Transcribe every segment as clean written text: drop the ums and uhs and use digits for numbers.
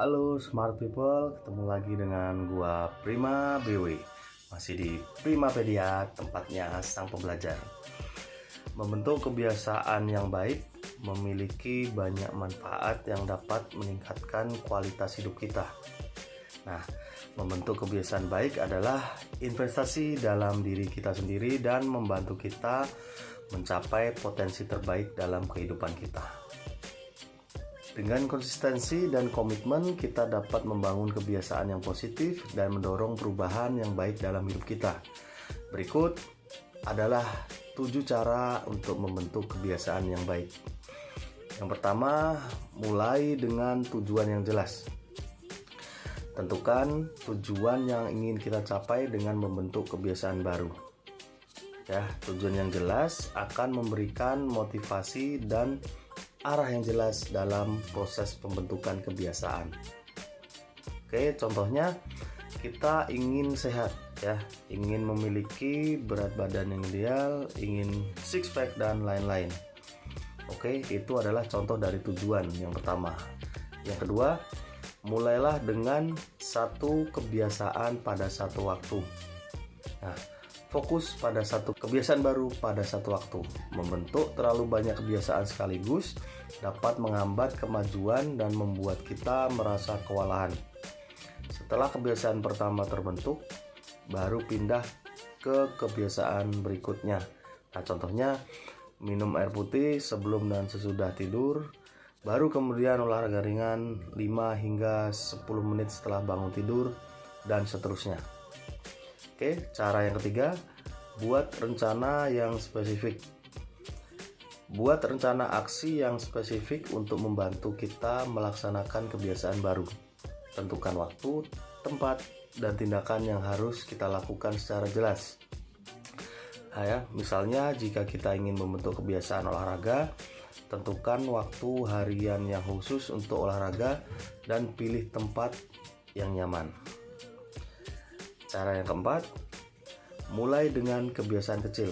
Halo Smart People, ketemu lagi dengan gua Prima BW. Masih di Primapedia, tempatnya sang pembelajar. Membentuk kebiasaan yang baik memiliki banyak manfaat yang dapat meningkatkan kualitas hidup kita. Nah, membentuk kebiasaan baik adalah investasi dalam diri kita sendiri dan membantu kita mencapai potensi terbaik dalam kehidupan kita. Dengan konsistensi dan komitmen, kita dapat membangun kebiasaan yang positif dan mendorong perubahan yang baik dalam hidup kita. Berikut adalah 7 cara untuk membentuk kebiasaan yang baik. Yang pertama, mulai dengan tujuan yang jelas. Tentukan tujuan yang ingin kita capai dengan membentuk kebiasaan baru. Tujuan yang jelas akan memberikan motivasi dan arah yang jelas dalam proses pembentukan kebiasaan. Contohnya kita ingin sehat, ingin memiliki berat badan yang ideal, ingin six pack dan lain-lain. Itu adalah contoh dari tujuan yang pertama. Yang kedua, mulailah dengan satu kebiasaan pada satu waktu. Fokus pada satu kebiasaan baru pada satu waktu. Membentuk terlalu banyak kebiasaan sekaligus dapat menghambat kemajuan dan membuat kita merasa kewalahan. Setelah kebiasaan pertama terbentuk, baru pindah ke kebiasaan berikutnya. Contohnya minum air putih sebelum dan sesudah tidur, baru kemudian olahraga ringan 5 hingga 10 menit setelah bangun tidur, dan seterusnya. Cara yang ketiga, buat rencana yang spesifik. Buat rencana aksi yang spesifik untuk membantu kita melaksanakan kebiasaan baru. Tentukan waktu, tempat, dan tindakan yang harus kita lakukan secara jelas. Misalnya jika kita ingin membentuk kebiasaan olahraga, tentukan waktu harian yang khusus untuk olahraga dan pilih tempat yang nyaman. Cara yang keempat, mulai dengan kebiasaan kecil.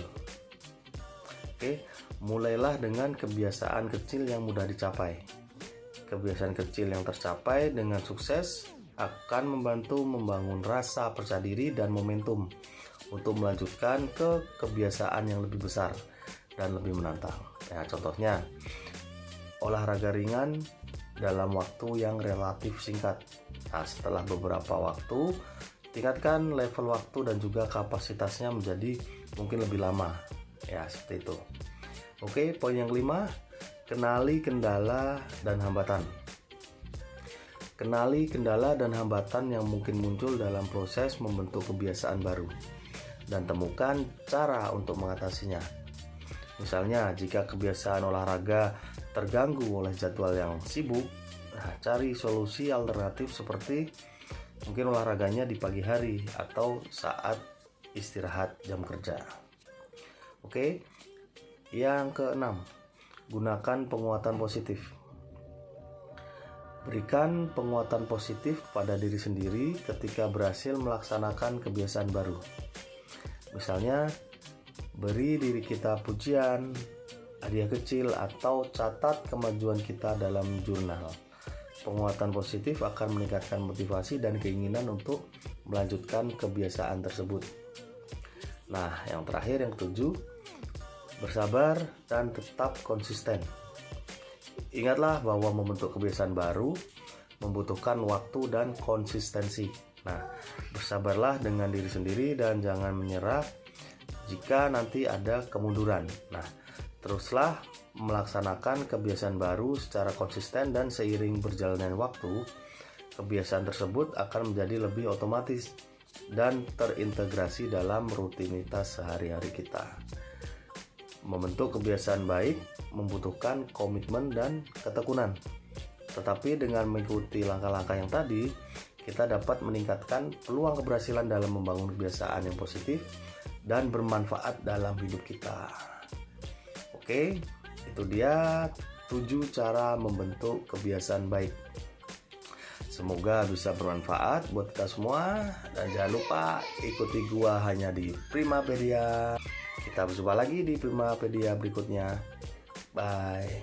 Mulailah dengan kebiasaan kecil yang mudah dicapai. Kebiasaan kecil yang tercapai dengan sukses akan membantu membangun rasa percaya diri dan momentum untuk melanjutkan ke kebiasaan yang lebih besar dan lebih menantang. Contohnya, olahraga ringan dalam waktu yang relatif singkat. Setelah beberapa waktu, tingkatkan level waktu dan juga kapasitasnya menjadi mungkin lebih lama. Seperti itu. Poin yang kelima, kenali kendala dan hambatan. Kenali kendala dan hambatan yang mungkin muncul dalam proses membentuk kebiasaan baru dan temukan cara untuk mengatasinya. Misalnya, jika kebiasaan olahraga terganggu oleh jadwal yang sibuk, cari solusi alternatif seperti mungkin olahraganya di pagi hari atau saat istirahat jam kerja. Yang keenam, gunakan penguatan positif. Berikan penguatan positif pada diri sendiri ketika berhasil melaksanakan kebiasaan baru. Misalnya, beri diri kita pujian, hadiah kecil, atau catat kemajuan kita dalam jurnal. Penguatan positif akan meningkatkan motivasi dan keinginan untuk melanjutkan kebiasaan tersebut. Yang terakhir, yang ketujuh, bersabar dan tetap konsisten. Ingatlah bahwa membentuk kebiasaan baru membutuhkan waktu dan konsistensi. Bersabarlah dengan diri sendiri dan jangan menyerah jika nanti ada kemunduran. Teruslah melaksanakan kebiasaan baru secara konsisten dan seiring berjalannya waktu, kebiasaan tersebut akan menjadi lebih otomatis dan terintegrasi dalam rutinitas sehari-hari kita. Membentuk kebiasaan baik membutuhkan komitmen dan ketekunan. Tetapi dengan mengikuti langkah-langkah yang tadi, kita dapat meningkatkan peluang keberhasilan dalam membangun kebiasaan yang positif dan bermanfaat dalam hidup kita. Itu dia 7 cara membentuk kebiasaan baik. Semoga bisa bermanfaat buat kita semua, dan jangan lupa ikuti gua hanya di Primapedia. Kita berjumpa lagi di Primapedia berikutnya. Bye.